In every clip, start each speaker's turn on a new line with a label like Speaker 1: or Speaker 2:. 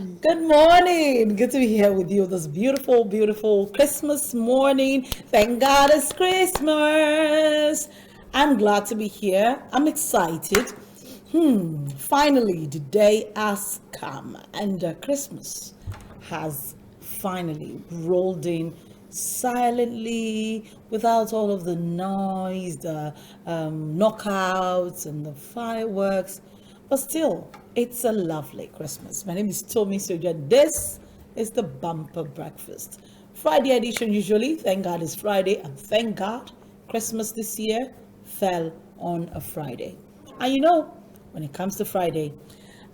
Speaker 1: Good morning. Good to be here with you this beautiful, beautiful Christmas morning. Thank God it's Christmas. I'm glad to be here. I'm excited. Finally, the day has come and Christmas has finally rolled in silently without all of the noise, the knockouts and the fireworks. But still, it's a lovely Christmas. My name is Tommy Soja. This is the bumper breakfast. Friday edition usually. Thank God it's Friday. And thank God Christmas this year fell on a Friday. And you know, when it comes to Friday,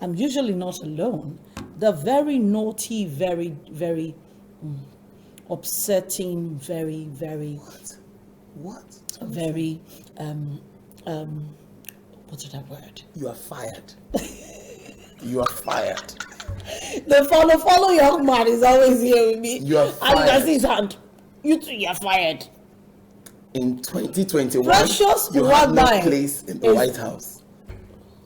Speaker 1: I'm usually not alone. The very naughty, very, very upsetting, very, very...
Speaker 2: What?
Speaker 1: Very, what's that word?
Speaker 2: You are fired. You are fired.
Speaker 1: The follow young man is always here with me.
Speaker 2: You are
Speaker 1: And you can
Speaker 2: fired.
Speaker 1: see his hand. You too, you're fired.
Speaker 2: In 2021,
Speaker 1: Precious
Speaker 2: you have no
Speaker 1: Uwagbae
Speaker 2: place in the
Speaker 1: is-
Speaker 2: White House.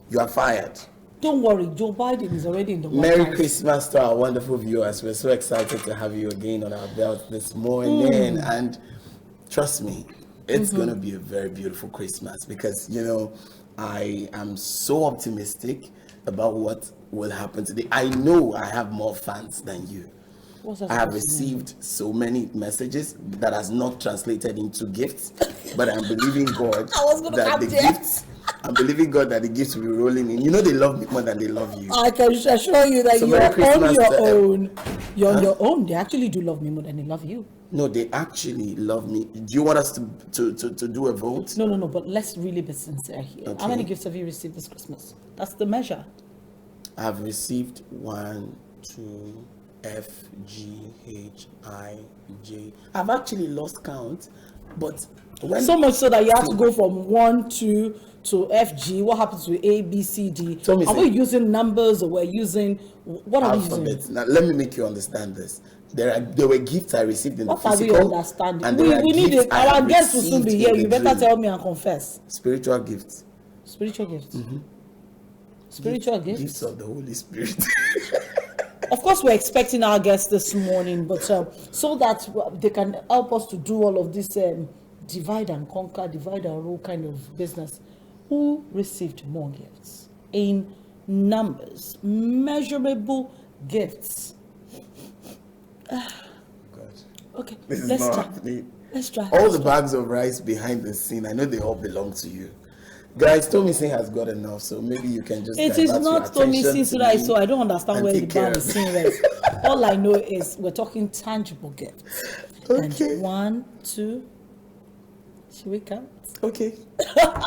Speaker 2: You are fired.
Speaker 1: Don't worry, Joe Biden is already in the White
Speaker 2: Merry
Speaker 1: House.
Speaker 2: Christmas to our wonderful viewers. We're so excited to have you again on our belt this morning. And trust me, it's going to be a very beautiful Christmas because, you know, I am so optimistic about what will happen today. I know I have more fans than you.
Speaker 1: What's that
Speaker 2: I have
Speaker 1: supposed to mean?
Speaker 2: received so many messages that has not translated into gifts, but I'm believing God
Speaker 1: I was gonna
Speaker 2: that
Speaker 1: come
Speaker 2: the
Speaker 1: there.
Speaker 2: gifts. I'm believing God that the gifts will be rolling in. You know they love me more than they love you.
Speaker 1: I can assure you that
Speaker 2: So
Speaker 1: you're
Speaker 2: Merry
Speaker 1: on
Speaker 2: Christmas
Speaker 1: your
Speaker 2: to
Speaker 1: own. You're on your own. They actually do love me more than they love you.
Speaker 2: No, they actually love me. Do you want us to do a vote?
Speaker 1: No. But let's really be sincere here. How
Speaker 2: Okay.
Speaker 1: many gifts have you received this Christmas? That's the measure.
Speaker 2: I've received 1, 2, F, G, H, I, J. I've actually lost count, but when
Speaker 1: So much so that you have to go from 1, 2 to FG. What happens to A, B, C, D?
Speaker 2: Tell me
Speaker 1: Are we using numbers or we're using what are we using?
Speaker 2: alphabet. Now let me make you understand this. There were gifts I received in
Speaker 1: What
Speaker 2: the
Speaker 1: are we
Speaker 2: physical,
Speaker 1: understanding?
Speaker 2: and there are
Speaker 1: We need
Speaker 2: gifts
Speaker 1: it.
Speaker 2: I
Speaker 1: Our
Speaker 2: have
Speaker 1: guests will soon be
Speaker 2: received
Speaker 1: here.
Speaker 2: in
Speaker 1: You
Speaker 2: the
Speaker 1: better
Speaker 2: dream.
Speaker 1: tell me and confess.
Speaker 2: Spiritual gifts.
Speaker 1: Spiritual gifts. Spiritual gifts.
Speaker 2: Gifts of the Holy Spirit.
Speaker 1: Of course, we're expecting our guests this morning, but so that they can help us to do all of this divide and conquer, divide and rule kind of business. Who received more gifts in numbers, measurable gifts?
Speaker 2: God.
Speaker 1: Okay,
Speaker 2: This is
Speaker 1: let's
Speaker 2: not
Speaker 1: try.
Speaker 2: happening.
Speaker 1: Let's try.
Speaker 2: All the bags of rice behind the scene, I know they all belong to you. Guys, Tommy Singh has got enough, so maybe you can just
Speaker 1: It is
Speaker 2: divert your
Speaker 1: not Tommy
Speaker 2: attention
Speaker 1: Sin's
Speaker 2: to
Speaker 1: right,
Speaker 2: me
Speaker 1: so I don't understand
Speaker 2: and
Speaker 1: where the
Speaker 2: take care
Speaker 1: band
Speaker 2: of
Speaker 1: is singing is. All I know is we're talking tangible gifts.
Speaker 2: Okay.
Speaker 1: And 1, 2, should we count?
Speaker 2: Okay.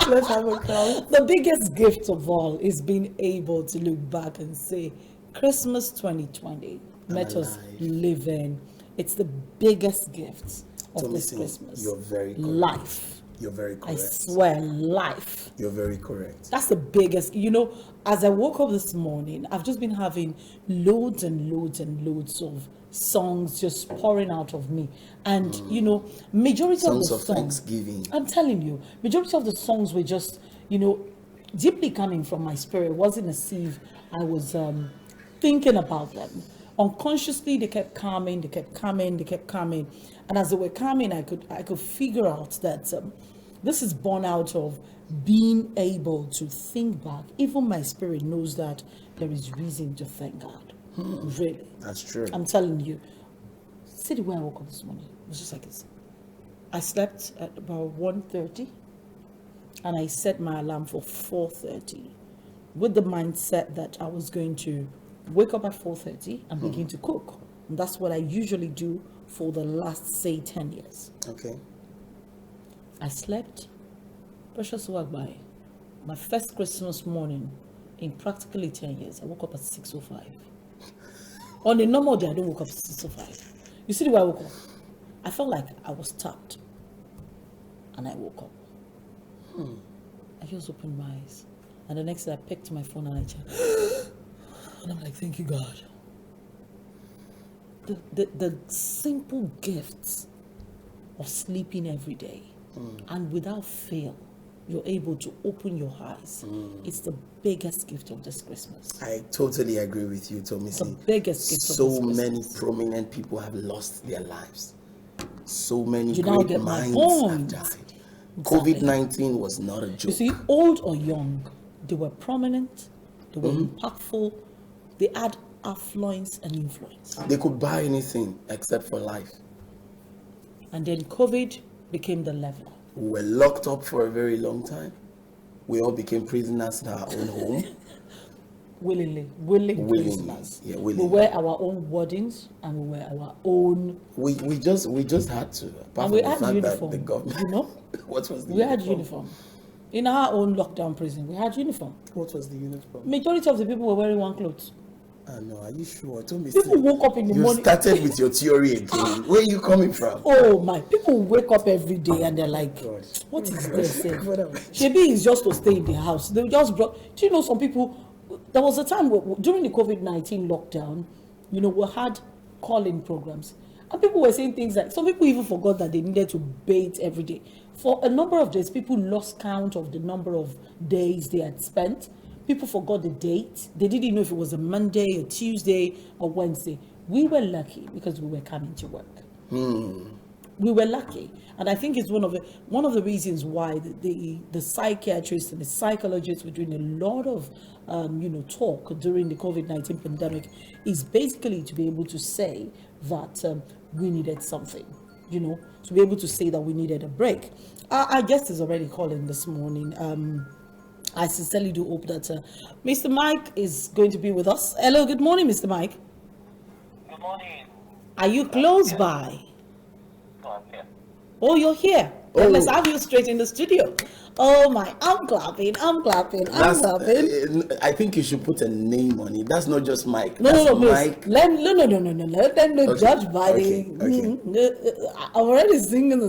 Speaker 2: Let's have a count.
Speaker 1: The biggest gift of all is being able to look back and say, Christmas 2020 met us
Speaker 2: alive.
Speaker 1: living. It's the biggest gift of
Speaker 2: Tommy
Speaker 1: this
Speaker 2: Singh,
Speaker 1: Christmas.
Speaker 2: you're very correct.
Speaker 1: Life.
Speaker 2: You're very
Speaker 1: I
Speaker 2: correct.
Speaker 1: swear, life.
Speaker 2: You're very correct.
Speaker 1: That's the biggest. You know, as I woke up this morning, I've just been having loads and loads and loads of songs just pouring out of me. And, you know, majority
Speaker 2: Songs
Speaker 1: of
Speaker 2: of
Speaker 1: the songs,
Speaker 2: thanksgiving.
Speaker 1: I'm telling you, majority of the songs were just, you know, deeply coming from my spirit. It wasn't as if I was thinking about them. Unconsciously, they kept coming, they kept coming, they kept coming. And as they were coming, I could figure out that this is born out of being able to think back. Even my spirit knows that there is reason to thank God. Really.
Speaker 2: That's true.
Speaker 1: I'm telling you. See the way I woke up this morning. It was just like this. I slept at about 1:30 and I set my alarm for 4:30 with the mindset that I was going to wake up at 4:30 and begin to cook. And that's what I usually do for the last, say, 10 years.
Speaker 2: Okay.
Speaker 1: I slept. Precious Uwagbae. My first Christmas morning in practically 10 years, I woke up at 6:05. On a normal day, I don't wake up at 6:05. You see the way I woke up? I felt like I was tapped. And I woke up. I just opened my eyes. And the next day, I picked my phone and I checked. And I'm like, thank you, God. The simple gifts of sleeping every day and without fail you're able to open your eyes. It's the biggest gift of this Christmas.
Speaker 2: I totally agree with you, Tommy.
Speaker 1: The biggest gift of this
Speaker 2: So
Speaker 1: Christmas.
Speaker 2: many prominent people have lost their lives. So many
Speaker 1: You now
Speaker 2: great
Speaker 1: get my
Speaker 2: minds
Speaker 1: point.
Speaker 2: have died.
Speaker 1: Exactly.
Speaker 2: COVID-19 was not a joke.
Speaker 1: You see, old or young, they were prominent, they were impactful, they had affluence and influence.
Speaker 2: They could buy anything except for life.
Speaker 1: And then COVID became the leveler.
Speaker 2: We were locked up for a very long time. We all became prisoners in our own home.
Speaker 1: Willing prisoners.
Speaker 2: Yeah,
Speaker 1: We
Speaker 2: willingly.
Speaker 1: were our own wardens and we were our own.
Speaker 2: We just had to. Apart
Speaker 1: And we
Speaker 2: from the
Speaker 1: had
Speaker 2: fact
Speaker 1: uniform,
Speaker 2: that the government.
Speaker 1: you know?
Speaker 2: What was the
Speaker 1: We had uniform. In our own lockdown prison, we had uniform.
Speaker 2: What was the uniform?
Speaker 1: Majority of the people were wearing one clothes.
Speaker 2: No, are you sure? Told me
Speaker 1: People woke up in the
Speaker 2: you
Speaker 1: morning.
Speaker 2: started with your theory again. Where are you coming from?
Speaker 1: Oh my! People wake up every day and they're like,
Speaker 2: God.
Speaker 1: "What is this?"
Speaker 2: Whatever.
Speaker 1: Maybe it's just to stay in the house. They just brought. Do you know some people? There was a time during the COVID-19 lockdown, you know, we had call-in programs, and people were saying things like some people even forgot that they needed to bathe every day. For a number of days, people lost count of the number of days they had spent. People forgot the date. They didn't know if it was a Monday, a Tuesday, or Wednesday. We were lucky because we were coming to work. We were lucky, and I think it's one of the reasons why the psychiatrists and the psychologists were doing a lot of talk during the COVID-19 pandemic, is basically to be able to say that we needed something, to be able to say that we needed a break. Our guest is already calling this morning. I sincerely do hope that Mr. Mike is going to be with us. Hello, good morning, Mr. Mike.
Speaker 3: Good morning.
Speaker 1: Are you close by?
Speaker 3: Oh, I'm here.
Speaker 1: Oh, you're here.
Speaker 2: Oh.
Speaker 1: Then let's have you straight in the studio. Oh my, I'm clapping.
Speaker 2: I think you should put a name on it. That's not just Mike.
Speaker 1: No,
Speaker 2: That's
Speaker 1: please.
Speaker 2: Mike.
Speaker 1: Let them not
Speaker 2: Okay,
Speaker 1: judge by
Speaker 2: okay.
Speaker 1: I'm already singing.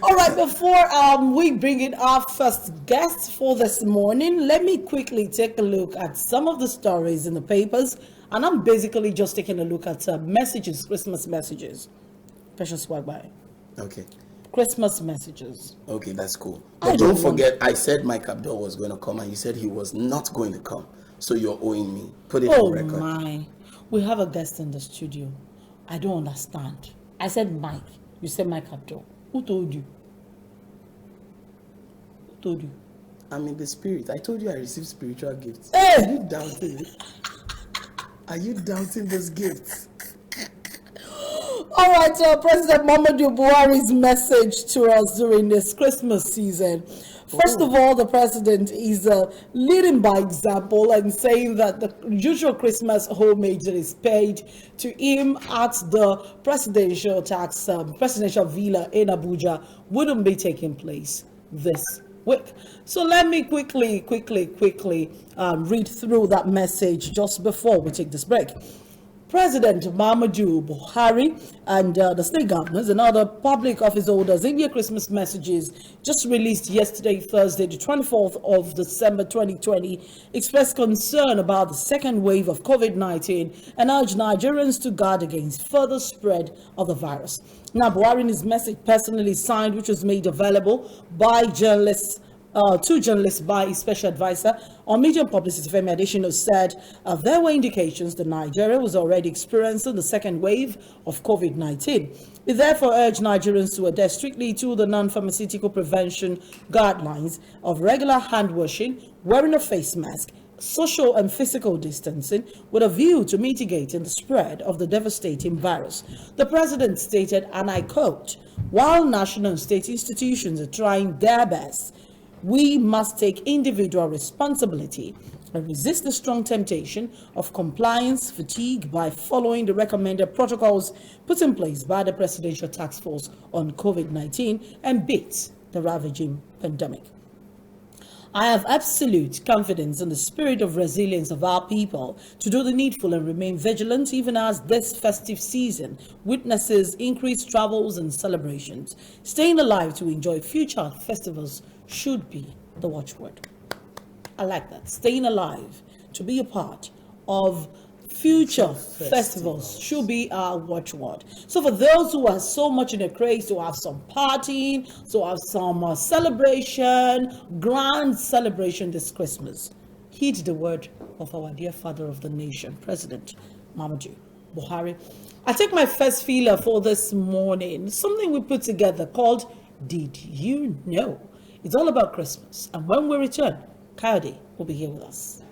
Speaker 1: All right, before we bring in our first guest for this morning, let me quickly take a look at some of the stories in the papers. And I'm basically just taking a look at messages, Christmas messages. Precious swag by.
Speaker 2: Okay.
Speaker 1: Christmas messages.
Speaker 2: Okay, that's cool.
Speaker 1: I
Speaker 2: But
Speaker 1: don't
Speaker 2: don't forget, I said Mike Abdul was going to come, and you said he was not going to come. So you're owing me. Put it
Speaker 1: Oh
Speaker 2: on record.
Speaker 1: my. We have a guest in the studio. I don't understand. I said Mike. You said Mike Abdul. Who told you? Who told you?
Speaker 2: I'm in the spirit. I told you I received spiritual gifts.
Speaker 1: Hey!
Speaker 2: Are you doubting it? Are you doubting those gifts?
Speaker 1: All right, President Muhammadu Buhari's message to us during this Christmas season. First of all, the president is leading by example and saying that the usual Christmas homage that is paid to him at the presidential villa in Abuja wouldn't be taking place this week. So let me quickly read through that message just before we take this break. President Muhammadu Buhari and the state governors and other public office holders in their Christmas messages just released yesterday, Thursday, the 24th of December 2020, expressed concern about the second wave of COVID-19 and urged Nigerians to guard against further spread of the virus. Now, Buhari in his message personally signed, which was made available by journalists, two journalists by his special advisor on media and publicity, Femi Adesina, said there were indications that Nigeria was already experiencing the second wave of COVID-19. He therefore urged Nigerians to adhere strictly to the non-pharmaceutical prevention guidelines of regular hand washing, wearing a face mask, social and physical distancing, with a view to mitigating the spread of the devastating virus. The president stated, and I quote, "While national and state institutions are trying their best, we must take individual responsibility and resist the strong temptation of compliance fatigue by following the recommended protocols put in place by the Presidential Task Force on COVID-19 and beat the ravaging pandemic. I have absolute confidence in the spirit of resilience of our people to do the needful and remain vigilant even as this festive season witnesses increased travels and celebrations. Staying alive to enjoy future festivals should be the watchword." I like that. Staying alive to be a part of future festivals should be our watchword. So for those who are so much in a craze to have some partying, to have some celebration, grand celebration this Christmas, heed the word of our dear father of the nation, President Muhammadu Buhari. I take my first feeler for this morning, something we put together called Did You Know? It's all about Christmas. And when we return, Kayode will be here with us.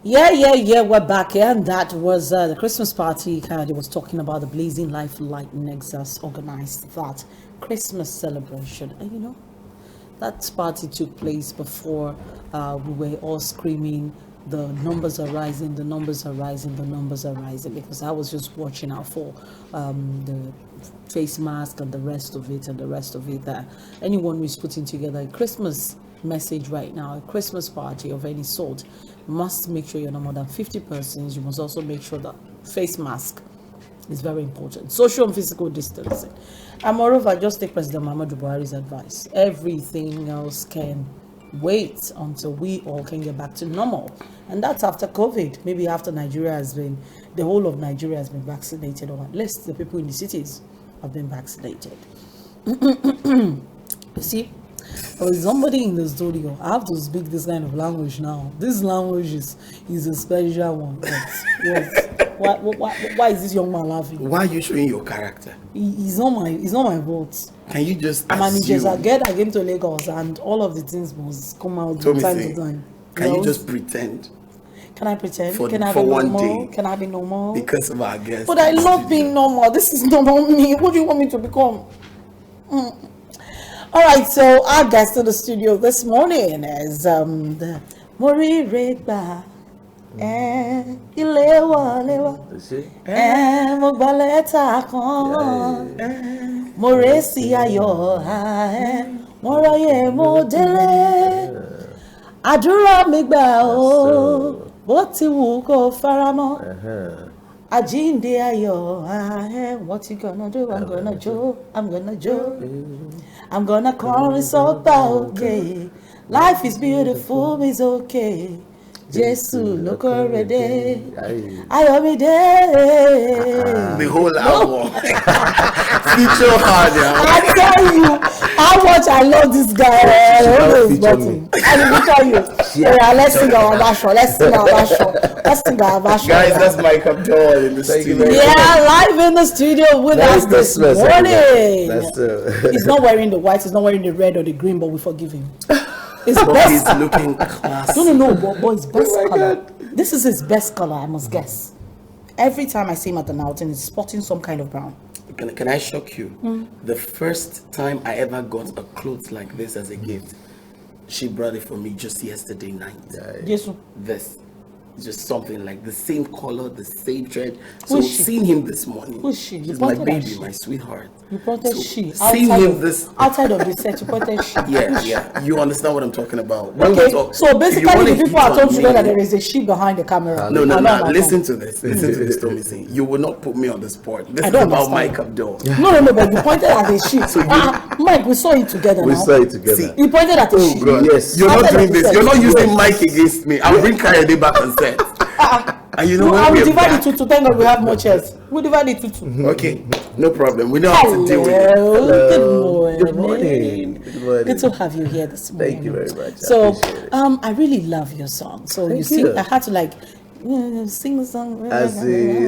Speaker 1: Yeah, we're back here, and that was the Christmas party. Kayode was talking about the Blazing Life Light Nexus organized that Christmas celebration. And you know, that party took place before we were all screaming, the numbers are rising, the numbers are rising, the numbers are rising, because I was just watching out for the face mask and the rest of it, that anyone who's putting together a Christmas message right now, a Christmas party of any sort, must make sure you're not more than 50 persons. You must also make sure that face mask is very important, social and physical distancing, and moreover, just take President Muhammadu Buhari's advice. Everything else can wait until we all can get back to normal, and that's after COVID. Maybe after the whole of Nigeria has been vaccinated, or at least the people in the cities have been vaccinated. You see, there is somebody in the studio. I have to speak this kind of language now. This language is a special one. Yes. Why is this young man laughing?
Speaker 2: Why are you showing your character?
Speaker 1: He's not my fault.
Speaker 2: Can you just
Speaker 1: Managers I came to Lagos, and all of the things must come out from time to time.
Speaker 2: Can you just pretend?
Speaker 1: Can I pretend?
Speaker 2: For
Speaker 1: Can I be
Speaker 2: one
Speaker 1: normal?
Speaker 2: day.
Speaker 1: Can I be normal?
Speaker 2: Because of our guests.
Speaker 1: But I love being normal. This is not about me. What do you want me to become? All right, so our guest in the studio this morning is the Morireba Ilewa Mogbaleta Kon Moresi Ayo Moraye Modele Àdúrà mi gbà o bó ti wù kó faramọ́ Àjíǹde ayọ̀ what you gonna do? I'm gonna joke. I'm gonna call it's all okay. Life is beautiful, it's okay. Jesu loko rede. Ayomide.
Speaker 2: The whole album. Feature hard, yeah.
Speaker 1: I tell you how much I love this guy. I will tell you. Yeah, let's sing our version.
Speaker 2: Guys, that's Mike Abdul in the studio.
Speaker 1: Yeah, live in the studio with us this morning.
Speaker 4: That's true.
Speaker 1: He's not wearing the white, he's not wearing the red or the green, but we forgive him. His
Speaker 2: But
Speaker 1: best.
Speaker 2: he's looking classy.
Speaker 1: No, but his best color. This is his best color, I must guess. Every time I see him at the mountain, he's sporting some kind of brown.
Speaker 2: Can I shock you? The first time I ever got a cloth like this as a gift, she brought it for me just yesterday night.
Speaker 1: Yes.
Speaker 2: This. Just something like the same color, the same thread.
Speaker 1: Who
Speaker 2: So
Speaker 1: is she?
Speaker 2: seeing him this morning.
Speaker 1: Who is she? You
Speaker 2: He's my
Speaker 1: pointed at
Speaker 2: baby,
Speaker 1: she.
Speaker 2: my sweetheart.
Speaker 1: You pointed
Speaker 2: So
Speaker 1: she.
Speaker 2: seeing him this.
Speaker 1: Outside of the set, you pointed she.
Speaker 2: Yeah. You understand what I'm talking about. When we
Speaker 1: Okay,
Speaker 2: talk-
Speaker 1: so
Speaker 2: if you
Speaker 1: basically
Speaker 2: wanna
Speaker 1: the
Speaker 2: hit
Speaker 1: people are
Speaker 2: on
Speaker 1: told today
Speaker 2: me-
Speaker 1: that there is a she behind the camera.
Speaker 2: No.
Speaker 1: I don't understand.
Speaker 2: Listen to this. Tomisi. You will not put me on the spot. This
Speaker 1: I
Speaker 2: is
Speaker 1: don't
Speaker 2: about
Speaker 1: understand.
Speaker 2: Mike Abdul.
Speaker 1: No, but you pointed at a she. Mike, we saw it together
Speaker 4: We
Speaker 1: now.
Speaker 4: saw it together.
Speaker 2: See,
Speaker 1: You pointed at a she.
Speaker 2: God.
Speaker 4: Yes.
Speaker 2: You're not
Speaker 1: Outside
Speaker 2: doing
Speaker 1: of the
Speaker 2: this.
Speaker 1: set.
Speaker 2: You're not using Mike against me. I'll bring Kayode back on set. And you know
Speaker 1: No,
Speaker 2: when
Speaker 1: I will
Speaker 2: we're
Speaker 1: divide
Speaker 2: back-
Speaker 1: it to thank God we have more chairs. We'll divide it to two.
Speaker 2: Okay, no problem. We don't have to deal with it.
Speaker 1: Hello.
Speaker 4: Good morning. Good morning.
Speaker 1: Good to have you here this morning.
Speaker 4: Thank you very much. I
Speaker 1: So,
Speaker 4: appreciate it.
Speaker 1: I really love your song. So
Speaker 4: Thank
Speaker 1: you see,
Speaker 4: you.
Speaker 1: I had to sing the song.
Speaker 4: I see.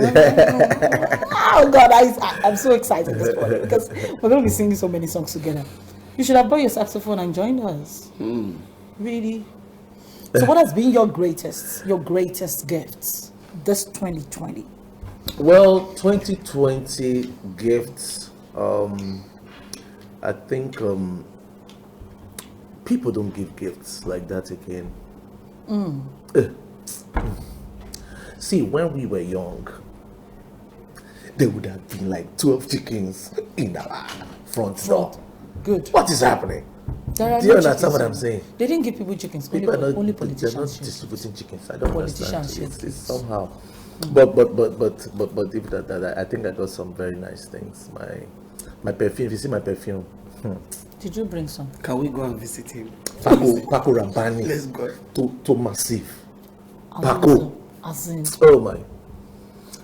Speaker 1: Oh God, I'm so excited this morning because we're going to be singing so many songs together. You should have brought your saxophone and joined us. Really. So, what has been your greatest gifts this 2020?
Speaker 4: Well, 2020 gifts. I think people don't give gifts like that again. See, when we were young, there would have been like 12 chickens in our front door.
Speaker 1: Good.
Speaker 4: What is happening?
Speaker 1: There are
Speaker 4: Do you
Speaker 1: no
Speaker 4: understand
Speaker 1: chickens.
Speaker 4: what I'm saying?
Speaker 1: They didn't give people chickens. Only,
Speaker 4: People are not,
Speaker 1: only
Speaker 4: they're not
Speaker 1: politicians. should.
Speaker 4: distributing chickens. I don't
Speaker 1: Politicians
Speaker 4: understand.
Speaker 1: should.
Speaker 4: It's somehow. But if that I think I got some very nice things. My perfume. If you see my perfume,
Speaker 1: Did you bring some?
Speaker 2: Can we go and visit him?
Speaker 4: Paco Rabanne.
Speaker 2: Let's go.
Speaker 4: To massive.
Speaker 1: I
Speaker 4: Paco.
Speaker 1: want some. As in,
Speaker 4: Oh my.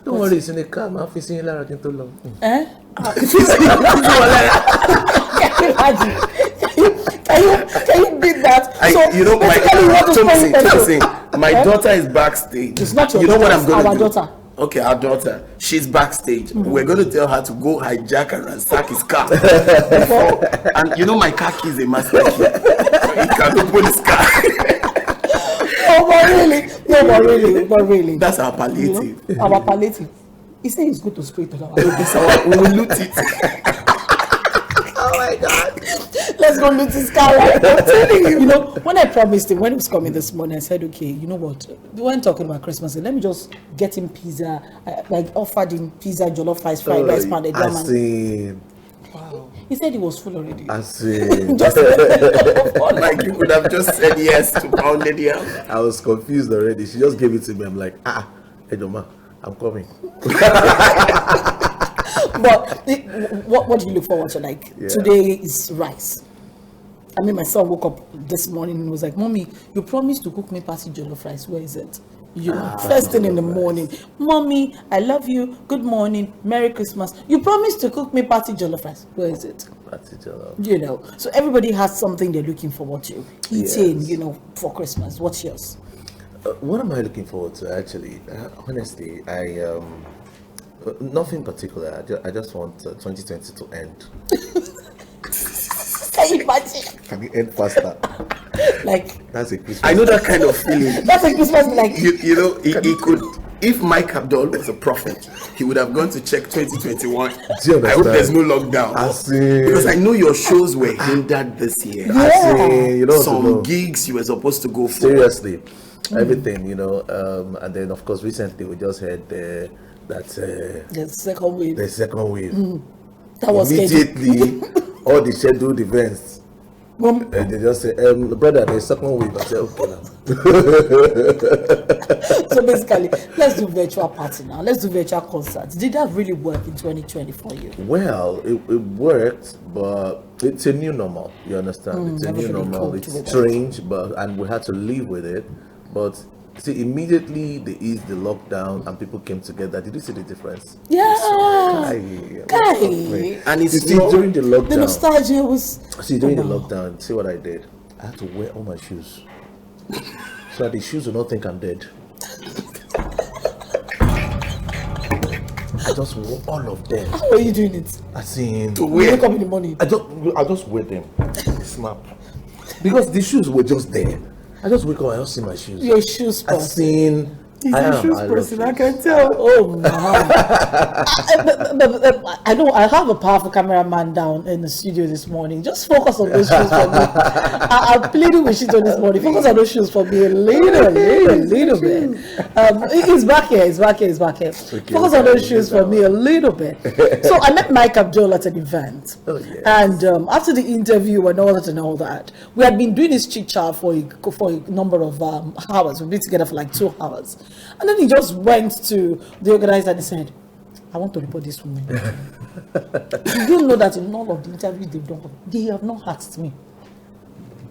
Speaker 4: Don't worry, it's in the car. I'm facing Lara too long.
Speaker 1: eh? Can you imagine? Can you beat that?
Speaker 2: My daughter is backstage.
Speaker 1: It's not your
Speaker 2: You know what
Speaker 1: daughter,
Speaker 2: I'm going to
Speaker 1: our
Speaker 2: do?
Speaker 1: daughter.
Speaker 2: Okay, our daughter. She's backstage. We're going to tell her to go hijack and ransack his car. And you know my car key is a master key. He can open his car.
Speaker 1: Oh, but really.
Speaker 2: That's our palliative.
Speaker 1: You know, our palliative. He said it's good to spray to our
Speaker 2: We will loot it.
Speaker 4: Oh my God.
Speaker 1: Let's go loot this car. Right? I'm telling you. You know, when I promised him, when he was coming this morning, I said, okay, you know what? We weren't talking about Christmas. Let me just get him pizza. I offered him pizza, jollof rice, fried rice, pounded yam.
Speaker 4: Wow.
Speaker 1: He said he was full already.
Speaker 4: I see.
Speaker 1: Just
Speaker 2: Like you could have just said yes to pounded yam.
Speaker 4: I was confused already. She just gave it to me. I'm like, hey, Joma, I'm coming.
Speaker 1: But what do you look forward to? Like, today is rice. I mean, my son woke up this morning and was like, Mommy, you promised to cook me party jollof rice. Where is it? You know, first thing in the morning. Mommy, I love you. Good morning. Merry Christmas. You promised to cook me party jollof rice. Where is it?
Speaker 4: That's it, Jolo.
Speaker 1: You know, so everybody has something they're looking forward to eating,
Speaker 4: Yes.
Speaker 1: you know, for Christmas. What's yours?
Speaker 4: What am I looking forward to? Actually, honestly, I nothing particular. I just want 2020 to end.
Speaker 1: Can you imagine?
Speaker 4: Can it end faster?
Speaker 1: Like,
Speaker 4: That's a Christmas.
Speaker 2: I know that kind of feeling.
Speaker 1: that's a Christmas, like,
Speaker 2: You know, he could. If Mike Abdul was a prophet, he would have gone to check 2021.
Speaker 4: Do you
Speaker 2: I hope
Speaker 4: understand?
Speaker 2: there's no lockdown.
Speaker 4: I see.
Speaker 2: Because I know your shows were hindered this year.
Speaker 4: I see. You don't want to
Speaker 2: Some
Speaker 4: know.
Speaker 2: gigs you were supposed to go for.
Speaker 4: Seriously, everything, you know. And then, of course, recently we just heard that
Speaker 1: the second wave.
Speaker 4: the second wave.
Speaker 1: That was scheduled.
Speaker 4: Immediately, all the scheduled events.
Speaker 1: Mom,
Speaker 4: And they just say, brother, the second wave. I said, okay now.
Speaker 1: so basically, let's do virtual party now. Let's do virtual concerts. Did that really work in 2020 for you?
Speaker 4: Well, it worked, but it's a new normal. You understand? It's a new
Speaker 1: everybody
Speaker 4: normal.
Speaker 1: coped
Speaker 4: It's
Speaker 1: with it.
Speaker 4: strange, and we had to live with it. But see, immediately they eased the lockdown and people came together. Did you see the difference?
Speaker 1: Yeah.
Speaker 4: Guy.
Speaker 2: And
Speaker 4: You
Speaker 2: it's
Speaker 4: see,
Speaker 2: not-
Speaker 4: during the
Speaker 1: The
Speaker 4: lockdown,
Speaker 1: nostalgia was.
Speaker 4: during the lockdown, see what I did? I had to wear all my shoes so that the shoes will not think I'm dead. I just wore all of them.
Speaker 1: How are you doing it?
Speaker 4: I seen.
Speaker 1: You wake up in the morning.
Speaker 4: I just wear them. Snap. Because the shoes were just there. I just wake up, I don't see my shoes.
Speaker 1: Your shoes
Speaker 4: I
Speaker 1: first.
Speaker 4: seen. I love shoes.
Speaker 1: can tell. Oh my! I know I have a powerful cameraman down in the studio this morning. Just focus on those shoes for me. I'm pleading with shit on this morning. Focus on those shoes for me a little bit. He's back here.
Speaker 4: Okay,
Speaker 1: Focus on those shoes for me a little bit. So I met Mike Abdul at an event,
Speaker 4: Oh, yes.
Speaker 1: and after the interview and all that, we had been doing this chit chat for a number of hours. We've been together for like 2 hours. And then he just went to the organizer and he said, I want to report this woman. You don't know that in all of the interviews they've done, they have not asked me,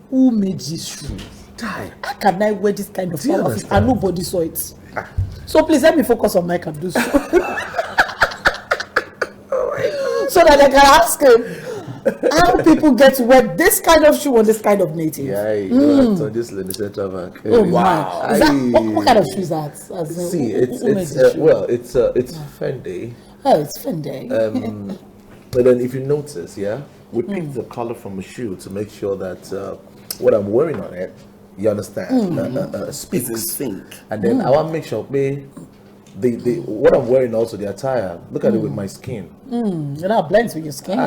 Speaker 1: who made this shoe?
Speaker 4: Die.
Speaker 1: How can I wear this kind of
Speaker 4: Do you
Speaker 1: outfit
Speaker 4: understand?
Speaker 1: and nobody saw it? So please let me focus on Mike Abdul. So that I can ask him, how people get to wear this kind of shoe on this kind of native?
Speaker 4: Yeah, you know, so this is the central bank.
Speaker 1: Oh
Speaker 2: Wow.
Speaker 1: my! Is that, what kind of shoes are that? As in,
Speaker 4: See,
Speaker 1: who
Speaker 4: it's
Speaker 1: made the shoe?
Speaker 4: it's Fendi.
Speaker 1: Oh, it's Fendi.
Speaker 4: But then if you notice, we picked the color from a shoe to make sure that what I'm wearing on it, you understand,
Speaker 2: It's
Speaker 4: speaks.
Speaker 2: in sync.
Speaker 4: And then I want to make sure, the what I'm wearing also the attire. Look at it with my skin.
Speaker 1: You know, it blends with your skin.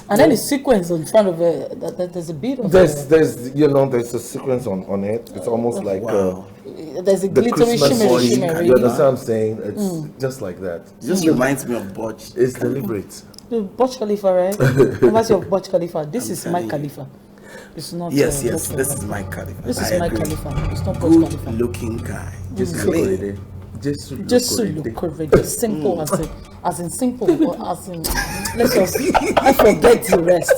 Speaker 1: And then the sequence in front of it, there's a bit of
Speaker 4: There's a sequence on it. It's almost like
Speaker 1: there's a
Speaker 4: the
Speaker 1: glittery,
Speaker 4: Christmas
Speaker 1: shimmery,
Speaker 4: tree.
Speaker 1: shimmery.
Speaker 4: You understand what I'm saying? It's just like that.
Speaker 2: It just reminds me of Budge.
Speaker 4: It's deliberate.
Speaker 1: Burj Khalifa, right? What's your Burj Khalifa? This is my
Speaker 2: telling
Speaker 1: Khalifa. It's not.
Speaker 2: Yes,
Speaker 1: Burj
Speaker 2: this
Speaker 1: Khalifa.
Speaker 2: is Mike Khalifa.
Speaker 1: This
Speaker 2: I
Speaker 1: is Mike
Speaker 2: agree.
Speaker 1: Khalifa. It's not Burj Khalifa.
Speaker 2: Good looking guy.
Speaker 4: Just
Speaker 2: Clean.
Speaker 4: Just
Speaker 1: Just so look correct, simple as in simple, or as in let us I forget the rest.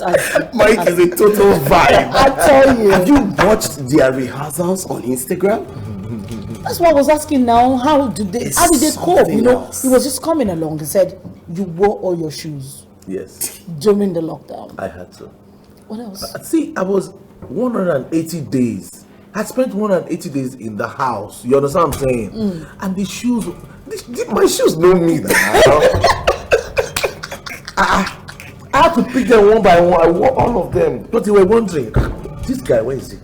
Speaker 2: Mike is a total vibe.
Speaker 1: I tell you.
Speaker 2: Have you watched their rehearsals on Instagram?
Speaker 1: That's what I was asking now. How did they cope?
Speaker 2: something
Speaker 1: You know,
Speaker 2: else.
Speaker 1: he was just coming along. He said, "You wore all your shoes
Speaker 4: Yes,
Speaker 1: during the lockdown."
Speaker 4: I had to.
Speaker 1: What else?
Speaker 4: See, I was 180 days. I spent 180 days in the house. You understand what I'm saying? And the shoes, my shoes know me now. I had to pick them one by one. I wore all of them. But they were wondering, this guy, where is he?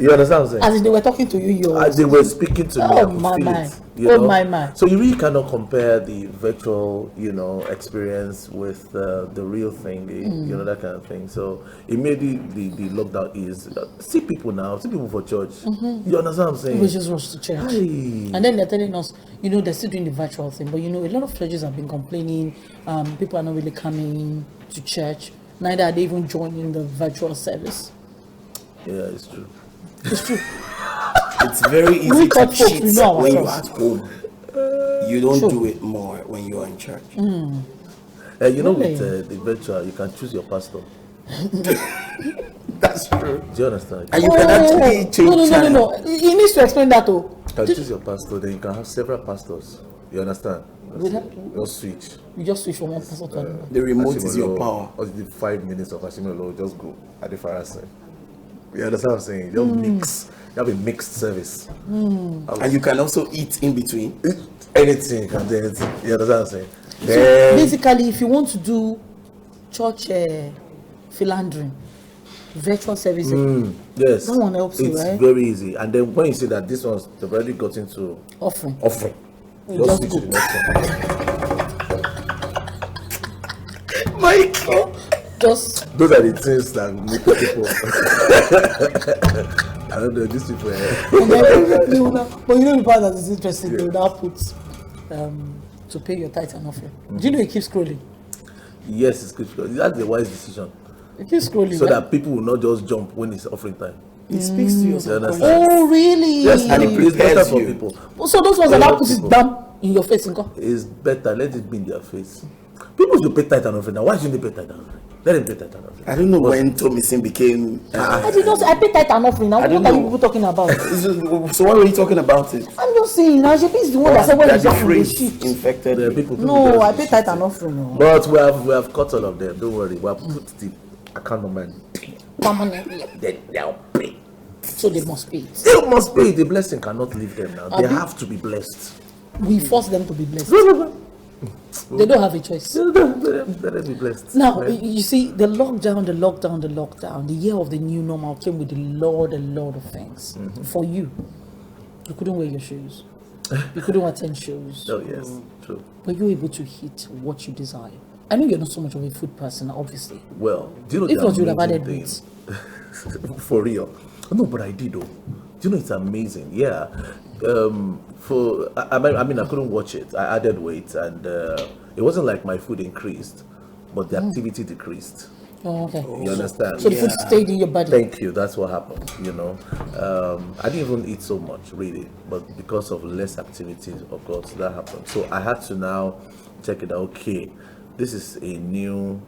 Speaker 4: You understand what I'm saying?
Speaker 1: As in they were talking to you,
Speaker 4: They were speaking to me.
Speaker 1: Oh,
Speaker 4: I could
Speaker 1: my,
Speaker 4: feel
Speaker 1: my.
Speaker 4: it, you
Speaker 1: Oh,
Speaker 4: know?
Speaker 1: my.
Speaker 4: So you really cannot compare the virtual, experience with the real thing, that kind of thing. So immediately the lockdown is see people now, see people for church. You understand what I'm saying?
Speaker 1: we just rushed to church.
Speaker 4: Hey.
Speaker 1: And then they're telling us, they're still doing the virtual thing. But, a lot of churches have been complaining. People are not really coming to church. Neither are they even joining the virtual service.
Speaker 4: Yeah, it's true.
Speaker 1: It's true.
Speaker 2: It's very easy
Speaker 1: We
Speaker 2: to
Speaker 1: cut folks,
Speaker 2: cheat
Speaker 1: we know
Speaker 2: when you're
Speaker 1: ourselves.
Speaker 2: at home. You don't
Speaker 1: Sure.
Speaker 2: do it more when you're in church.
Speaker 1: Really?
Speaker 4: With the virtual, you can choose your pastor.
Speaker 2: That's true.
Speaker 4: Do you understand?
Speaker 2: And you can actually change channel.
Speaker 1: No. He needs to explain that, though.
Speaker 4: You can choose your pastor, then you can have several pastors. You understand?
Speaker 1: With that-
Speaker 4: Just switch.
Speaker 1: You just switch from one person to another.
Speaker 2: The remote is your
Speaker 4: Ashimolo,
Speaker 2: power.
Speaker 4: Or the 5 minutes of Ashimolo, just go at the Pharisee. You understand what I'm saying? Just mix. You have a mixed service.
Speaker 2: And you can also eat in between.
Speaker 4: Anything you can do anything. You understand what I'm saying?
Speaker 1: So
Speaker 4: Then,
Speaker 1: basically, if you want to do church philandering, virtual service,
Speaker 4: yes.
Speaker 1: that one helps you,
Speaker 4: it's
Speaker 1: right?
Speaker 4: very easy. And then when you see that this one's they've already got into
Speaker 1: offering.
Speaker 4: offering,
Speaker 1: You
Speaker 4: just
Speaker 1: just
Speaker 4: switch to the next one.
Speaker 2: Mike!
Speaker 1: Just
Speaker 4: Those are the things that make people. I don't know, these people.
Speaker 1: and then they will now, but the part that is interesting, they will now put to pay your tithe and offering. Do you know it keeps scrolling?
Speaker 4: Yes, it's good. That's the wise decision.
Speaker 1: It keeps scrolling.
Speaker 4: So
Speaker 1: right?
Speaker 4: that people will not just jump when it's offering time.
Speaker 2: It speaks to your
Speaker 4: You understand?
Speaker 2: subconscious.
Speaker 1: Oh really?
Speaker 4: Yes,
Speaker 2: And it
Speaker 4: it's better
Speaker 2: prepares
Speaker 4: for
Speaker 2: you.
Speaker 4: people.
Speaker 1: So those ones that now put it
Speaker 4: People.
Speaker 1: down in your face, Nko.
Speaker 4: It's better. Let it be in their face. People should pay tithe and offering now. Why shouldn't they pay tithe and offering? Let them pay tithe and offering.
Speaker 2: I don't know when Thomason became.
Speaker 1: I did not. I pay tithe and offering. Now what
Speaker 2: don't
Speaker 1: are you
Speaker 2: know.
Speaker 1: people talking about?
Speaker 2: So why were you talking about it?
Speaker 1: I'm just saying. Now JP is the one that said when
Speaker 2: That
Speaker 1: it's
Speaker 2: the
Speaker 1: offering, they
Speaker 2: phrase
Speaker 1: shit.
Speaker 2: infected
Speaker 4: There are
Speaker 2: me.
Speaker 4: people.
Speaker 1: No,
Speaker 4: just
Speaker 1: I pay
Speaker 4: shit.
Speaker 1: tithe and offering. No.
Speaker 4: But we have cut all of them. Don't worry. We have put the account number in.
Speaker 1: Permanently.
Speaker 4: Then they'll pay.
Speaker 1: So they must pay it.
Speaker 4: They must pay. The blessing cannot leave them now. They
Speaker 1: Abi.
Speaker 4: have to be blessed.
Speaker 1: We force them to be blessed. They don't have a choice.
Speaker 4: Let them be blessed.
Speaker 1: Now,
Speaker 4: Right?
Speaker 1: you see, the lockdown, the year of the new normal came with a lot of things. For you, you couldn't wear your shoes. You couldn't attend shows.
Speaker 4: Oh yes, true.
Speaker 1: Were you able to hit what you desire? I know you're not so much of a food person, obviously.
Speaker 4: Well, do you know
Speaker 1: If
Speaker 4: the
Speaker 1: not, you would have
Speaker 4: amazing
Speaker 1: added
Speaker 4: thing?
Speaker 1: weight.
Speaker 4: For real. No, but I did though. Do you know it's amazing? Yeah. I mean, I couldn't watch it. I added weight, and it wasn't like my food increased, but the activity decreased.
Speaker 1: Oh, okay.
Speaker 4: You understand?
Speaker 1: So the food stayed in your body.
Speaker 4: Thank you. That's what happened. I didn't even eat so much really, but because of less activities, of course, that happened. So I had to now check it out. Okay, this is a new.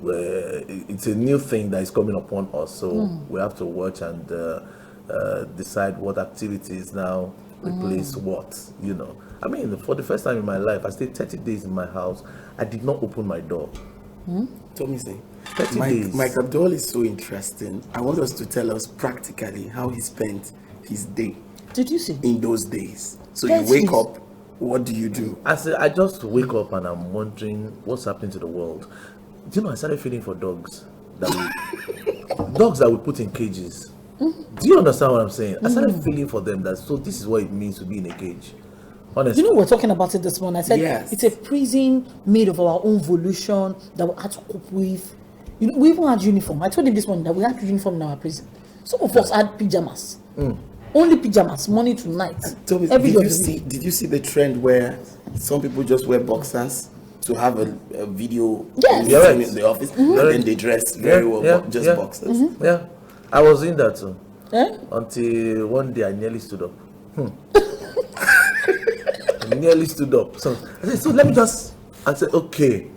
Speaker 4: It's a new thing that is coming upon us. So we have to watch and decide what activities now replace what. I mean, for the first time in my life, I stayed 30 days in my house. I did not open my door.
Speaker 2: Thomason.
Speaker 4: 30 days.
Speaker 2: Mike Abdul is so interesting. I want us to tell us practically how he spent his day
Speaker 1: Did you see?
Speaker 2: in those days. So
Speaker 1: Yes,
Speaker 2: you wake
Speaker 1: yes.
Speaker 2: up, what do you do?
Speaker 4: I just wake up and I'm wondering what's happening to the world. Do you know, I started feeling for dogs that we put in cages. Do you understand what I'm saying? I started feeling for them. So this is what it means to be in a cage. Honestly.
Speaker 1: You know, we're talking about it this morning. I said
Speaker 2: Yes.
Speaker 1: it's a prison made of our own volition that we had to cope with. We even had uniform. I told him this morning that we had uniform in our prison. Some of us had pajamas. Only pajamas, morning to night.
Speaker 2: Thomas,
Speaker 1: Every
Speaker 2: did
Speaker 1: day
Speaker 2: you
Speaker 1: of the week.
Speaker 2: did you see the trend where some people just wear boxers to have a video
Speaker 1: Yes.
Speaker 2: in
Speaker 4: You're right.
Speaker 2: the office, and then they dress very well, but just boxers?
Speaker 4: Yeah. I was in that too.
Speaker 1: Eh?
Speaker 4: Until one day I nearly stood up. I nearly stood up. So I said, so let me just. I said, okay,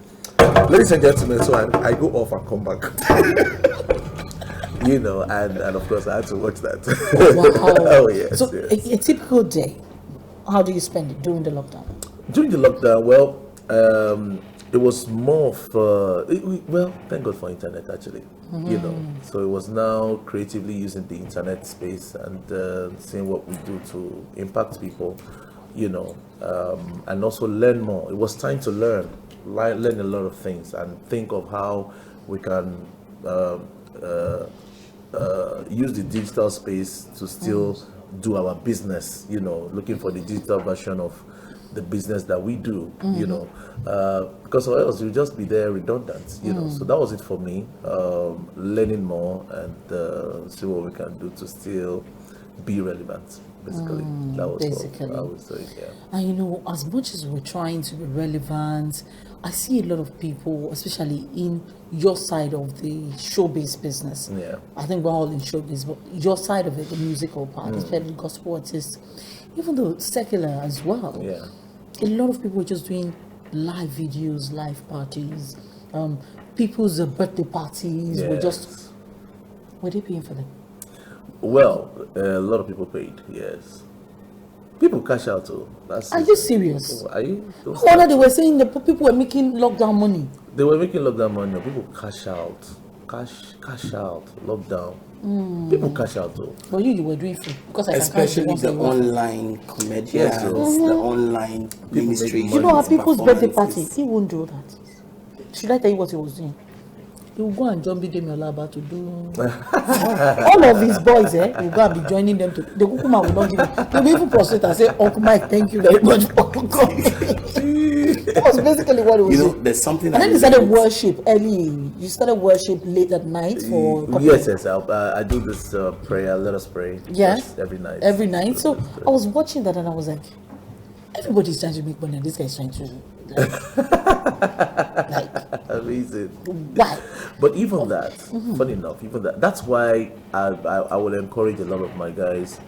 Speaker 4: ladies and gentlemen. So I go off and come back. You know, and of course I had to watch that.
Speaker 1: Wow.
Speaker 4: Oh yes.
Speaker 1: So
Speaker 4: yes.
Speaker 1: a typical day, how do you spend it during the lockdown?
Speaker 4: During the lockdown, well, it was more of well, thank God for internet actually. You know, so it was now creatively using the internet space and seeing what we do to impact people. You know, and also learn more. It was time to learn a lot of things and think of how we can use the digital space to still do our business. You know, looking for the digital version of the business that we do. You know, because or else you'll just be there redundant. You know, so that was it for me. Learning more and see what we can do to still be relevant. Basically, that was
Speaker 1: basically.
Speaker 4: what I was saying. Yeah.
Speaker 1: And you know, as much as we're trying to be relevant, I see a lot of people, especially in your side of the showbiz business.
Speaker 4: Yeah.
Speaker 1: I think we're all in showbiz, but your side of it, the musical part, especially gospel artists, even though secular as well.
Speaker 4: Yeah.
Speaker 1: A lot of people are just doing live videos, live parties, people's birthday parties.
Speaker 4: Yes.
Speaker 1: Were they paying for them?
Speaker 4: Well, a lot of people paid. Yes. People cash out too. That's
Speaker 1: Are you serious?
Speaker 4: Are you? Don't
Speaker 1: No wonder they were saying the people were making lockdown money.
Speaker 4: They were making lockdown money. People cash out. Cash out. Lockdown. People cash out too.
Speaker 1: But you were doing free because I can
Speaker 2: Especially
Speaker 1: cash
Speaker 2: the
Speaker 1: once in a while.
Speaker 2: online comedians,
Speaker 4: Yes,
Speaker 2: the online ministry.
Speaker 4: make
Speaker 1: You know, our
Speaker 2: money,
Speaker 1: people's birthday party,
Speaker 2: performances.
Speaker 1: he won't do that. Should I tell you what he was doing? He will go and join Bidemi Olaba to do all of his boys. Will go and be joining them to the Kukuma will not give him. They'll be even prostrate and say, Uncle Mike, thank you very much for coming. That was basically what it was.
Speaker 2: You know,
Speaker 1: doing.
Speaker 2: there's something.
Speaker 1: And then he started worship early. You started worship late at night for a couple
Speaker 4: Yes,
Speaker 1: of-
Speaker 4: yes. I do this prayer. Let us pray.
Speaker 1: Yeah.
Speaker 4: Yes, every night.
Speaker 1: Every night. So I was watching that and I was like, everybody's trying to make money and this guy's trying to like
Speaker 4: Amazing.
Speaker 1: why?
Speaker 4: But even that, funny enough, even that's why I will encourage a lot of my guys,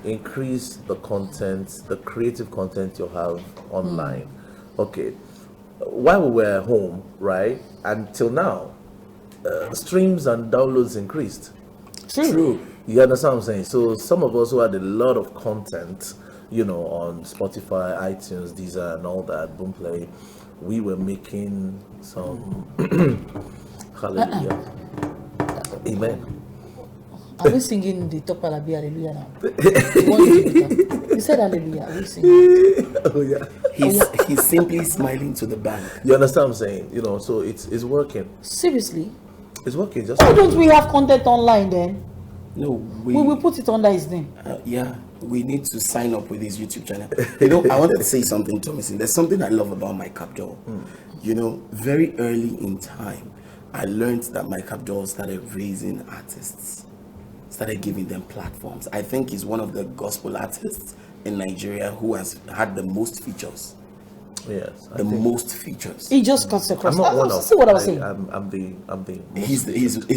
Speaker 4: increase the content, the creative content you have online. Okay, while we were home, right, until now, streams and downloads increased.
Speaker 2: True.
Speaker 4: You understand what I'm saying? So some of us who had a lot of content, you know, on Spotify, iTunes, Deezer, and all that, Boomplay, we were making some hallelujah. Amen.
Speaker 1: Are we singing the Talk Palabi Hallelujah now? You said Hallelujah. Are we singing?
Speaker 4: Oh yeah.
Speaker 2: He's simply smiling to the bank.
Speaker 4: You understand what I'm saying? You know, so it's working.
Speaker 1: Seriously?
Speaker 4: It's working. Just
Speaker 1: Why don't we have content online then?
Speaker 2: No,
Speaker 1: We will put it under his name.
Speaker 2: Yeah, we need to sign up with his YouTube channel. You know, I wanted to say something, Thomason. There's something I love about Mike Abdul. You know, very early in time, I learned that Mike Abdul started raising artists, started giving them platforms. I think he's one of the gospel artists in Nigeria who has had the most features.
Speaker 4: yes.
Speaker 2: The most features.
Speaker 1: He just cuts across.
Speaker 4: I'm not one of.
Speaker 1: See what I was saying?
Speaker 4: I'm the.
Speaker 2: He's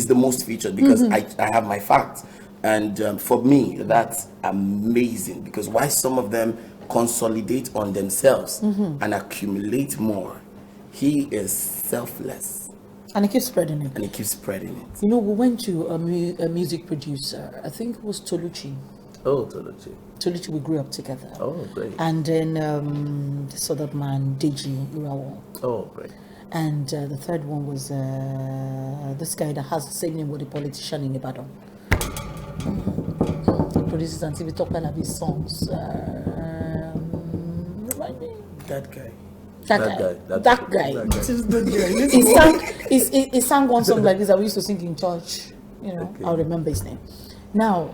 Speaker 2: the most featured because I have my facts, and for me that's amazing because why some of them consolidate on themselves and accumulate more. He is selfless
Speaker 1: And he keeps spreading it.
Speaker 2: and he keeps spreading it.
Speaker 1: You know, we went to a music producer. I think it was Toluchi.
Speaker 4: Oh, Toluchi.
Speaker 1: Toluchi, we grew up together.
Speaker 4: Oh, great.
Speaker 1: And then this other man, Deji Urawo.
Speaker 4: Oh, great.
Speaker 1: And the third one was this guy that has the same name with the politician in Ibadan. He produces and TV Talk Palabi songs. Remind me.
Speaker 2: That guy.
Speaker 1: That guy. He sang one song like this that we used to sing in church. You know,
Speaker 4: Okay.
Speaker 1: I'll remember his name. Now,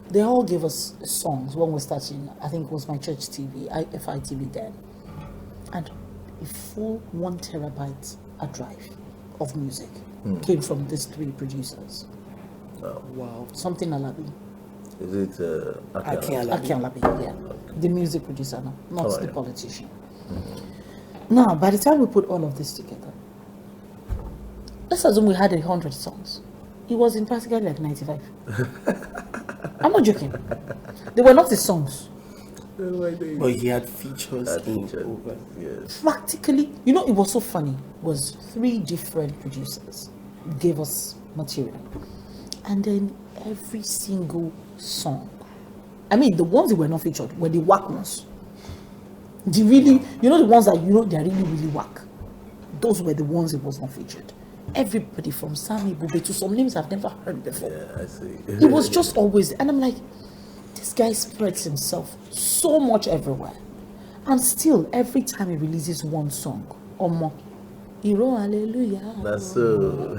Speaker 1: they all gave us songs when we started. I think it was my church TV, FI TV then. And a full 1 terabyte a drive of music came from these 3 producers.
Speaker 2: Wow.
Speaker 1: Something Alabi.
Speaker 4: Is it
Speaker 2: Akin
Speaker 1: Aki
Speaker 2: Alabi.
Speaker 1: Alabi, yeah. The music producer, no, not
Speaker 4: Oh,
Speaker 1: the
Speaker 4: yeah.
Speaker 1: politician. Now, by the time we put all of this together, let's assume we had 100 songs. he was in practically like 95. I'm not joking. They were not his songs.
Speaker 2: But he had features in over.
Speaker 4: Yes.
Speaker 1: Practically, you know, it was so funny. Was 3 different producers gave us material, and then every single song. I mean, the ones that were not featured were the whack ones. The really, you know, the ones that you know they're really whack. Those were the ones that was not featured. Everybody from Sammy Bube to some names I've never heard before.
Speaker 4: Yeah, I see.
Speaker 1: It was just always, and I'm like, this guy spreads himself so much everywhere, and still every time he releases one song or more, hero hallelujah.
Speaker 4: That's so.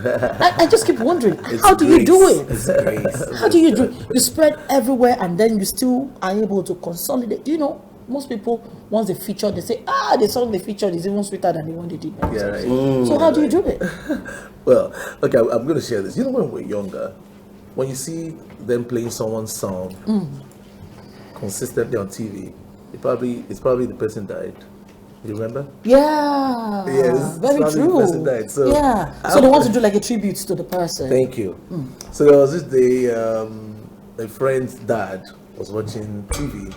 Speaker 1: I just keep wondering, how do you do it?
Speaker 2: It's grace.
Speaker 1: How do you do it? You spread everywhere, and then you still are able to consolidate. You know, most people once they feature, they say, the song they featured is even sweeter than the one they did.
Speaker 4: Yeah, right.
Speaker 1: So how do you do it?
Speaker 4: Well, okay, I'm going to share this. You know, when we're younger, when you see them playing someone's song consistently on TV, it's probably the person died. You remember?
Speaker 1: Yeah.
Speaker 4: Yes,
Speaker 1: Very
Speaker 4: probably the
Speaker 1: true.
Speaker 4: person died. So
Speaker 1: yeah. So they want to do like a tribute to the person.
Speaker 4: Thank you. So there was this day, a friend's dad was watching TV.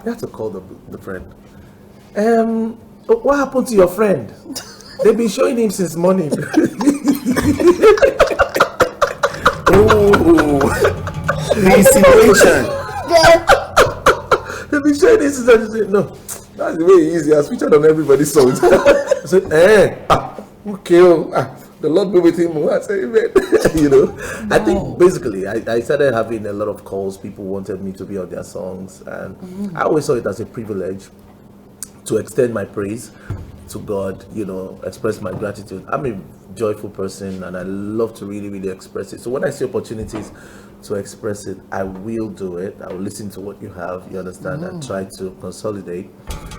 Speaker 4: You have to call the friend. What happened to your friend? They've been showing him since morning.
Speaker 2: The insinuation.
Speaker 4: They've been showing him since morning. No, that's the way he is. He has featured on everybody's songs. I said, okay, the Lord be with him. I said, amen. You know, I think basically I started having a lot of calls. People wanted me to be on their songs, and I always saw it as a privilege to extend my praise to God, you know, express my gratitude. I'm a joyful person and I love to really express it. So when I see opportunities to express it, I will do it. I will listen to what you have, you understand, and try to consolidate,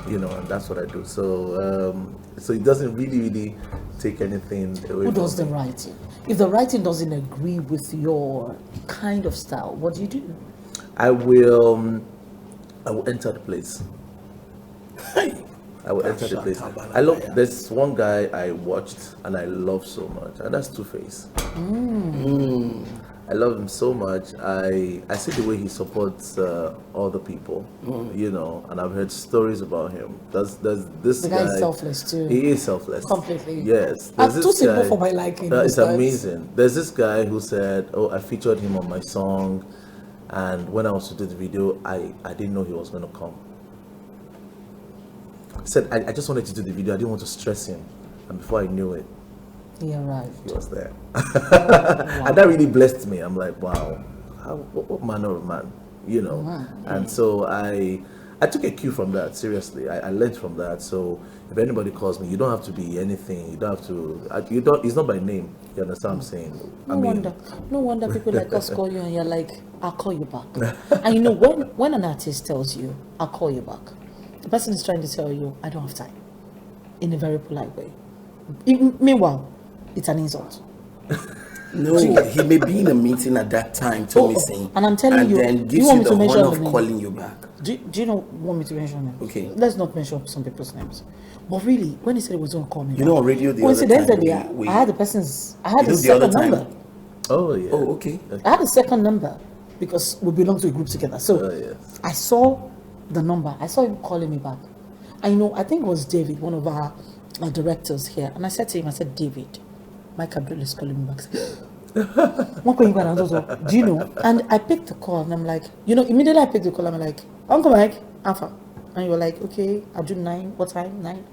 Speaker 4: you know, and that's what I do. So so it doesn't really take anything away.
Speaker 1: Who does the
Speaker 4: from me.
Speaker 1: writing? If the writing doesn't agree with your kind of style, what do you do?
Speaker 4: I will enter the place. I will enter the place. I love. There's one guy I watched and I love so much, and that's Two-Face. I love him so much. I see the way he supports other people, you know, and I've heard stories about him. There's this
Speaker 1: The guy is selfless too.
Speaker 4: He is selfless.
Speaker 1: Completely.
Speaker 4: Yes.
Speaker 1: I'm
Speaker 4: There's
Speaker 1: too
Speaker 4: this
Speaker 1: simple
Speaker 4: guy-
Speaker 1: for my liking.
Speaker 4: It's
Speaker 1: most times.
Speaker 4: amazing. There's this guy who said, "Oh, I featured him on my song, and when I was to do the video, I didn't know he was going to come." He said, I just wanted to do the video. I didn't want to stress him. And before I knew it,
Speaker 1: He arrived.
Speaker 4: he was there. And that really blessed me. I'm like, wow, what manner of man, you know? And so I took a cue from that, seriously. I learned from that. So if anybody calls me, you don't have to be anything. You don't have to, it's not by name. You understand what I'm saying?
Speaker 1: No wonder people like us call you and you're like, I'll call you back. And you know, when an artist tells you, I'll call you back, the person is trying to tell you, I don't have time, in a very polite way. Meanwhile, it's an insult.
Speaker 2: No, he may be in a meeting at that time, Tommy saying,
Speaker 1: and I'm telling you,
Speaker 2: then
Speaker 1: you
Speaker 2: gives
Speaker 1: want
Speaker 2: you
Speaker 1: me
Speaker 2: the
Speaker 1: to mention
Speaker 2: honor
Speaker 1: the
Speaker 2: of
Speaker 1: name?
Speaker 2: calling you back.
Speaker 1: Do you know want me to mention them?
Speaker 2: Okay.
Speaker 1: Let's not mention some people's names. But really, when he said he was going to call me,
Speaker 2: You know, on radio the other
Speaker 1: coincidentally,
Speaker 2: time, we-
Speaker 1: I had the person's, I had
Speaker 2: You
Speaker 1: the
Speaker 2: know, the other
Speaker 1: second
Speaker 2: time-
Speaker 1: number.
Speaker 4: Oh, yeah.
Speaker 2: Oh, okay.
Speaker 1: I had a second number because we belong to a group together. So
Speaker 4: Oh, yes.
Speaker 1: I saw the number. I saw him calling me back. I know, I think it was David, one of our directors here. And I said to him, I said, David, Mike Abdul is calling me back. What can you do? Do you know? And I picked the call and I'm like, you know, immediately I picked the call. I'm like, Uncle Mike, Alpha. And you were like, okay, I'll do 9. What time? 9.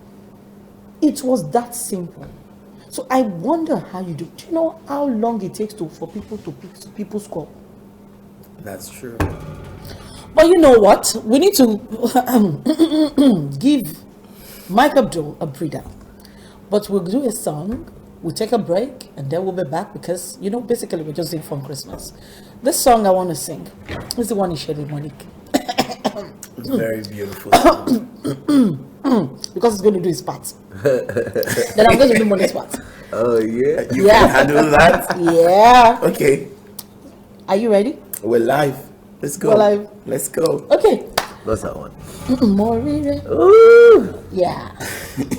Speaker 1: It was that simple. So I wonder how you do. Do you know how long it takes for people to pick people's call?
Speaker 2: That's true.
Speaker 1: But you know what? We need to give Mike Abdul a breather. But we'll do a song, we'll take a break, and then we'll be back because, you know, basically we're just doing fun Christmas. This song I want to sing is the one he shared with Monique.
Speaker 2: It's very beautiful.
Speaker 1: Because he's going to do his part. Then I'm going to do Monique's part.
Speaker 4: Oh, yeah.
Speaker 2: You
Speaker 1: Yeah.
Speaker 2: can handle that?
Speaker 1: Yeah.
Speaker 2: Okay.
Speaker 1: Are you ready?
Speaker 2: We're live. Let's go.
Speaker 1: We're live.
Speaker 2: Let's go.
Speaker 1: Okay.
Speaker 4: What's that one?
Speaker 1: Morire.
Speaker 4: Ooh.
Speaker 1: Yeah.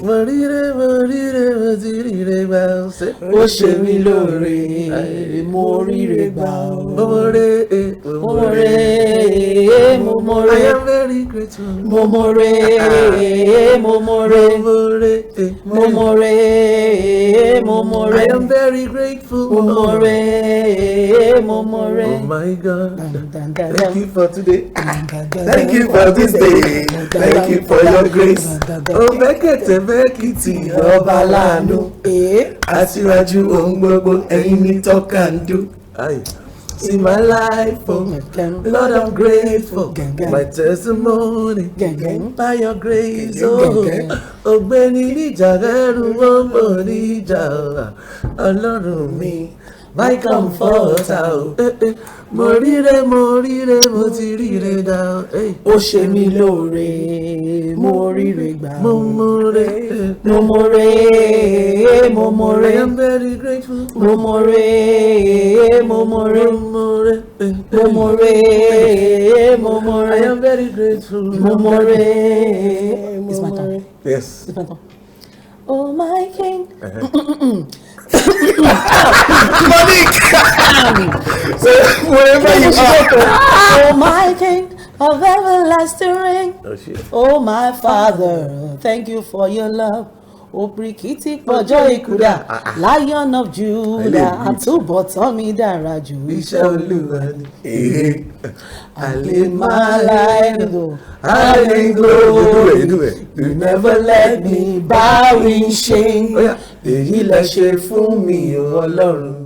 Speaker 4: Morire, morire, morire, wow. Say,
Speaker 1: Ó ṣe mí lóore, mo ríre gbà o.
Speaker 4: Momore,
Speaker 1: Mo
Speaker 4: I
Speaker 1: more,
Speaker 4: am very grateful.
Speaker 1: mo more, mo more, mo more, mo more,
Speaker 4: I am very grateful.
Speaker 1: mo more, mo more.
Speaker 4: Oh my God.
Speaker 1: Dun, dun, dun,
Speaker 4: Thank you for today.
Speaker 1: dun.
Speaker 4: Thank you for this day. Thank you for your grace. Oh, Bekete Bekiti, Ọba láàánú. Aṣíwájú ohun gbogbo, ẹ̀yin ni talk and do. Aye. See my life, oh Lord, I'm grateful. My testimony, by your grace, oh. Ọ̀gbẹ́ni níjà rẹ̀rù ọmọ níjà, Ọlọ́run mi, my comforter. Mo ríre, mo ti ríre dá.
Speaker 1: Ó ṣe mí lóore, mo ríre gbà o.
Speaker 4: Mo more,
Speaker 1: Mo more, mo
Speaker 4: I
Speaker 1: more,
Speaker 4: am very grateful.
Speaker 1: mo more, mo more, mo more, mo more.
Speaker 4: I am very grateful.
Speaker 1: Mo more. It's my turn.
Speaker 4: Yes.
Speaker 1: It's my turn. Oh my King.
Speaker 2: So wherever you are,
Speaker 1: Oh my King of everlasting reign.
Speaker 4: Oh shit.
Speaker 1: Oh my Father, thank you for your love. Òbíríkìtì pọ̀jọ́ ìkúdà, Lion of Judah, àtúbọ̀tán mi dára jù
Speaker 4: Iṣẹ́ Olúwa ni.
Speaker 1: I live my life though.
Speaker 4: I ain't glory. Do it.
Speaker 1: You never let me bow in shame.
Speaker 4: Oh, yeah.
Speaker 1: Èyí lẹ ṣe fún mi, Ọlọ́run